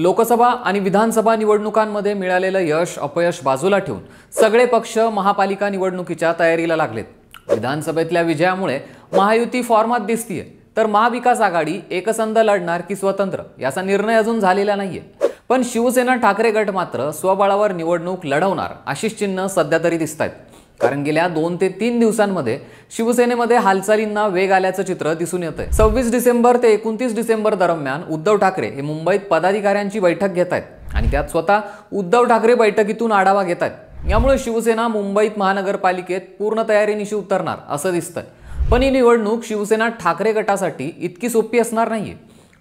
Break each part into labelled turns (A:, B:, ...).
A: लोकसभा आणि विधानसभा निवडणुकांमध्ये मिळालेलं यश अपयश बाजूला ठेवून सगळे पक्ष महापालिका निवडणुकीच्या तयारीला लागलेत। विधानसभेतल्या विजयामुळे महायुती फॉर्मात दिसतीये, तर महाविकास आघाडी एकसंध लढणार की स्वतंत्र याचा निर्णय अजून झालेला नाहीये। पण शिवसेना ठाकरे गट मात्र स्वबळावर निवडणूक लढवणार अशीच चिन्ह सध्या तरी दिसतायत। कारण गेल्या 2 ते 3 दिवसांमध्ये शिवसेनेमध्ये हालचालींना वेग आल्याचं चित्र दिसून येतंय। 26 डिसेंबर ते 29 डिसेंबर दरम्यान उद्धव ठाकरे हे मुंबईत पदाधिकाऱ्यांची बैठक घेत आहेत आणि त्यात स्वतः उद्धव ठाकरे बैठकीतून आढावा घेत आहेत। यामुळे शिवसेना मुंबईत महानगरपालिकेत पूर्ण तयारीनिशी उतरणार असं दिसतंय। पण ही निवडणूक शिवसेना ठाकरे गटासाठी इतकी सोपी असणार नाहीये।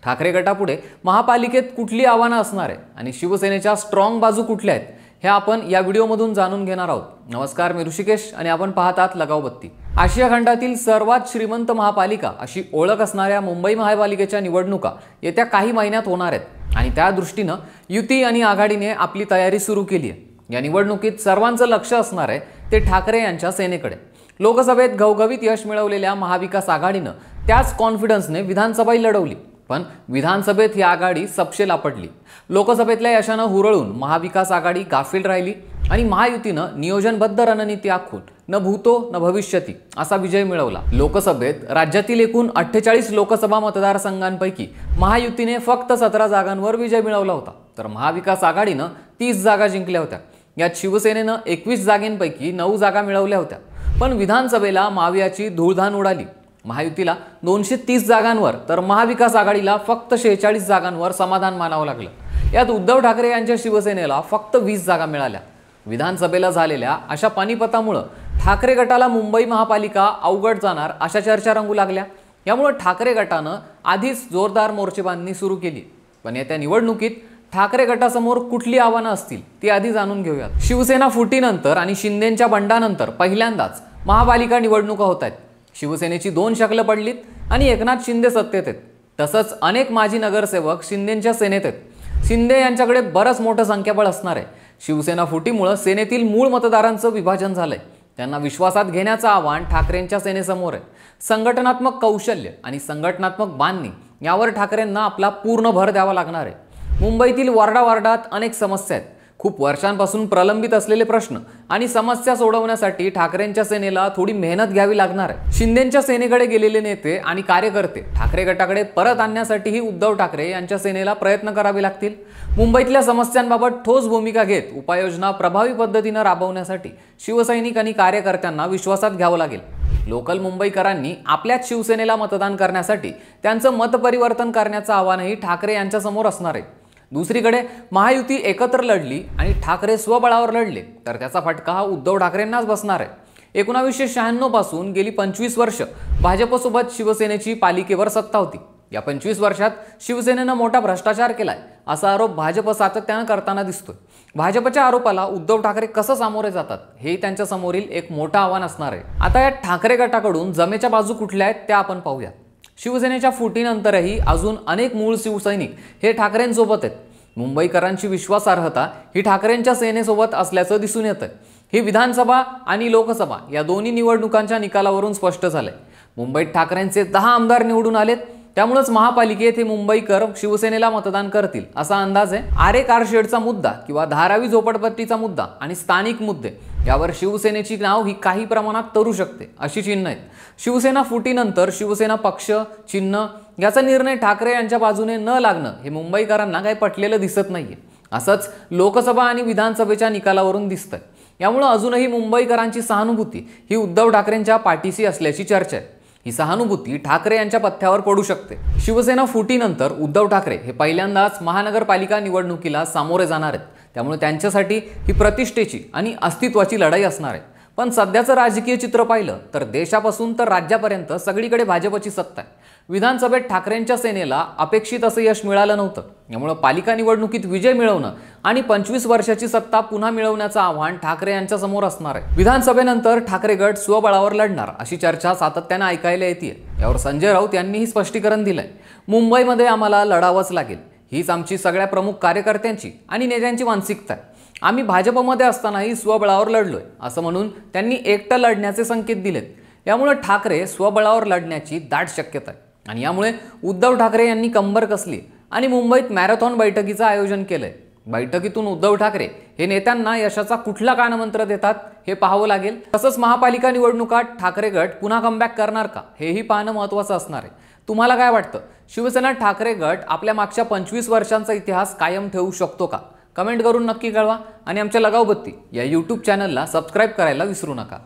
A: ठाकरे गटापुढे महापालिकेत कुठली आव्हानं असणार आहे आणि शिवसेनेच्या स्ट्रॉंग बाजू कुठल्या आहेत हे आपण या व्हिडिओमधून जाणून घेणार आहोत। नमस्कार, मी ऋषिकेश आणि आपण पाहत आहात लगाव बत्ती। आशिया खंडातील सर्वात श्रीमंत महापालिका अशी ओळख असणाऱ्या मुंबई महापालिकेच्या निवडणुका येत्या काही महिन्यात होणार आहेत आणि त्या दृष्टीने युती आणि आघाडीने आपली तयारी सुरू केली आहे। या निवडणुकीत सर्वांचं लक्ष असणार आहे ते ठाकरे यांच्या सेनेकडे। लोकसभेत घवघवीत यश मिळवलेल्या महाविकास आघाडीने त्याच कॉन्फिडन्सने विधानसभाही लढवली, पण विधानसभेत ही आघाडी सपशेल आपटली। लोकसभेतल्या यशाने हुरळून महाविकास आघाडी गाफील राहिली आणि महायुतीनं नियोजनबद्ध रणनीती आखून न भूतो न भविष्यती असा विजय मिळवला। लोकसभेत राज्यातील एकूण 48 लोकसभा मतदारसंघांपैकी महायुतीने फक्त 17 जागांवर विजय मिळवला होता, तर महाविकास आघाडीनं 30 जागा जिंकल्या होत्या। यात शिवसेनेनं 21 जागांपैकी 9 जागा मिळवल्या होत्या। पण विधानसभेला महाविकासची धूळधाण उडाली। महायुतीला 230 जागांवर तर महाविकास आघाडीला फक्त 46 जागांवर समाधान मानावं लागलं। यात उद्धव ठाकरे यांच्या शिवसेनेला फक्त 20 जागा मिळाल्या। विधानसभेला झालेल्या अशा पानिपतामुळे ठाकरे गटाला मुंबई महापालिका अवघड जाणार अशा चर्चा रंगू लागल्या। यामुळे ठाकरे गटानं आधीच जोरदार मोर्चेबांधणी सुरू केली। पण येत्या निवडणुकीत ठाकरे गटासमोर कुठली आव्हानं असतील ती आधी जाणून घेऊयात। शिवसेना फुटीनंतर आणि शिंदेंच्या बंडानंतर पहिल्यांदाच महापालिका निवडणुका होत आहेत। शिवसेनेची 2 शकलं पडलीत आणि एकनाथ शिंदे सत्तेत आहेत। तसंच अनेक माजी नगरसेवक शिंदेंच्या सेनेत आहेत। शिंदे यांच्याकडे बरंच मोठं संख्याबळ असणार आहे। शिवसेना फुटीमुळे सेनेतील मूळ मतदारांचं विभाजन झालंय। त्यांना विश्वासात घेण्याचं आव्हान ठाकरेंच्या सेनेसमोर आहे। संघटनात्मक कौशल्य आणि संघटनात्मक बांधणी यावर ठाकरेंना आपला पूर्ण भर द्यावा लागणार आहे। मुंबईतील वार्डात अनेक समस्या आहेत। खूप वर्षांपासून प्रलंबित असलेले प्रश्न आणि समस्या सोडवण्यासाठी ठाकरेंच्या सेनेला थोडी मेहनत घ्यावी लागणार आहे। शिंदेंच्या सेनेकडे गेलेले नेते आणि कार्यकर्ते ठाकरे गटाकडे परत आणण्यासाठीही उद्धव ठाकरे यांच्या सेनेला प्रयत्न करावे लागतील। मुंबईतल्या समस्यांबाबत ठोस भूमिका घेत उपाययोजना प्रभावी पद्धतीने राबवण्यासाठी शिवसैनिक आणि कार्यकर्त्यांना विश्वासात घ्यावं लागेल। लोकल मुंबईकरांनी आपल्याच शिवसेनेला मतदान करण्यासाठी त्यांचं मतपरिवर्तन करण्याचं आव्हानही ठाकरे यांच्या समोर असणार आहे। दुसरीकडे महायुती एकत्र लढली आणि ठाकरे स्वबळावर लढले तर त्याचा फटका हा उद्धव ठाकरेंनाच बसणार आहे। 1996 पासून गेली 25 वर्ष भाजपसोबत शिवसेनेची पालिकेवर सत्ता होती। या 25 वर्षात शिवसेनेनं मोठा भ्रष्टाचार केलाय असा आरोप भाजप सातत्यानं करताना दिसतोय। भाजपच्या आरोपाला उद्धव ठाकरे कसं सामोरे जातात हे त्यांच्या समोरील एक मोठं आव्हान असणार आहे। आता या ठाकरे गटाकडून जमेच्या बाजू कुठल्या आहेत त्या आपण पाहूया। शिवसेनेच्या फुटीनंतरही अजून अनेक मूळ शिवसैनिक हे ठाकरेंसोबत आहेत। मुंबईकरांची विश्वासार्हता ही ठाकरेंच्या सेनेसोबत असल्याचं दिसून येतं। ही विधानसभा आणि लोकसभा या दोन्ही निवडणुकांच्या निकालावरून स्पष्ट झालंय। मुंबईत ठाकरेंचे 10 आमदार निवडून आलेत, त्यामुळेच महापालिकेत हे मुंबईकर शिवसेनेला मतदान करतील असा अंदाज आहे। आरे कारशेडचा मुद्दा किंवा धारावी झोपडपट्टीचा मुद्दा आणि स्थानिक मुद्दे यावर शिवसेनेची नाव ही काही प्रमाणात तरू शकते अशी चिन्ह आहेत। शिवसेना फुटीनंतर शिवसेना पक्ष चिन्ह याचा निर्णय ठाकरे यांच्या बाजूने न लागणं हे मुंबईकरांना काही पटलेलं दिसत नाहीये। असंच लोकसभा आणि विधानसभेच्या निकालावरून दिसतंय। यामुळे अजूनही मुंबईकरांची सहानुभूती ही उद्धव ठाकरेंच्या पाठीशी असल्याची चर्चा आहे। ही सहानुभूती ठाकरे यांच्या पथ्यावर पडू शकते। शिवसेना फुटीनंतर उद्धव ठाकरे हे पहिल्यांदाच महानगरपालिका निवडणुकीला सामोरे जाणार आहेत, त्यामुळे त्यांच्यासाठी ही प्रतिष्ठेची आणि अस्तित्वाची लढाई असणार आहे। पण सध्याचं राजकीय चित्र पाहिलं तर देशापासून तर राज्यापर्यंत सगळीकडे भाजपची सत्ता आहे। विधानसभेत ठाकरेंच्या सेनेला अपेक्षित असं यश मिळालं नव्हतं। यामुळे पालिका निवडणुकीत विजय मिळवणं आणि 25 वर्षाची सत्ता पुन्हा मिळवण्याचं आव्हान ठाकरे यांच्या समोर असणार आहे। विधानसभेनंतर ठाकरे गट स्वबळावर लढणार अशी चर्चा सातत्याने ऐकायला येते। यावर संजय राऊत यांनीही स्पष्टीकरण दिलंय। मुंबईमध्ये आम्हाला लढावंच लागेल, हीच आमची सगळ्या प्रमुख कार्यकर्त्यांची आणि नेत्यांची मानसिकता आहे। आम्ही भाजपमध्ये असतानाही स्वबळावर लढलोय असं म्हणून त्यांनी एकटं लढण्याचे संकेत दिलेत। यामुळे ठाकरे स्वबळावर लढण्याची दाट शक्यता आहे आणि यामुळे उद्धव ठाकरे यांनी कंबर कसली आणि मुंबईत मॅरेथॉन बैठकीचं आयोजन केलंय। बैठकीतून उद्धव ठाकरे हे नेत्यांना यशाचा कुठला कानमंत्र देतात हे पाहावं लागेल। तसंच महापालिका निवडणुकात ठाकरे गट पुन्हा कमबॅक करणार का हेही पाहणं महत्त्वाचं असणार आहे। तुम्हाला काय वाटतं, शिवसेना ठाकरे गट आपल्या मागच्या 25 वर्षांचा इतिहास कायम ठेवू शकतो का? कमेंट करून नक्की कळवा आणि आमच्या लगावबत्ती या YouTube चॅनलला सबस्क्राईब करायला विसरू नका।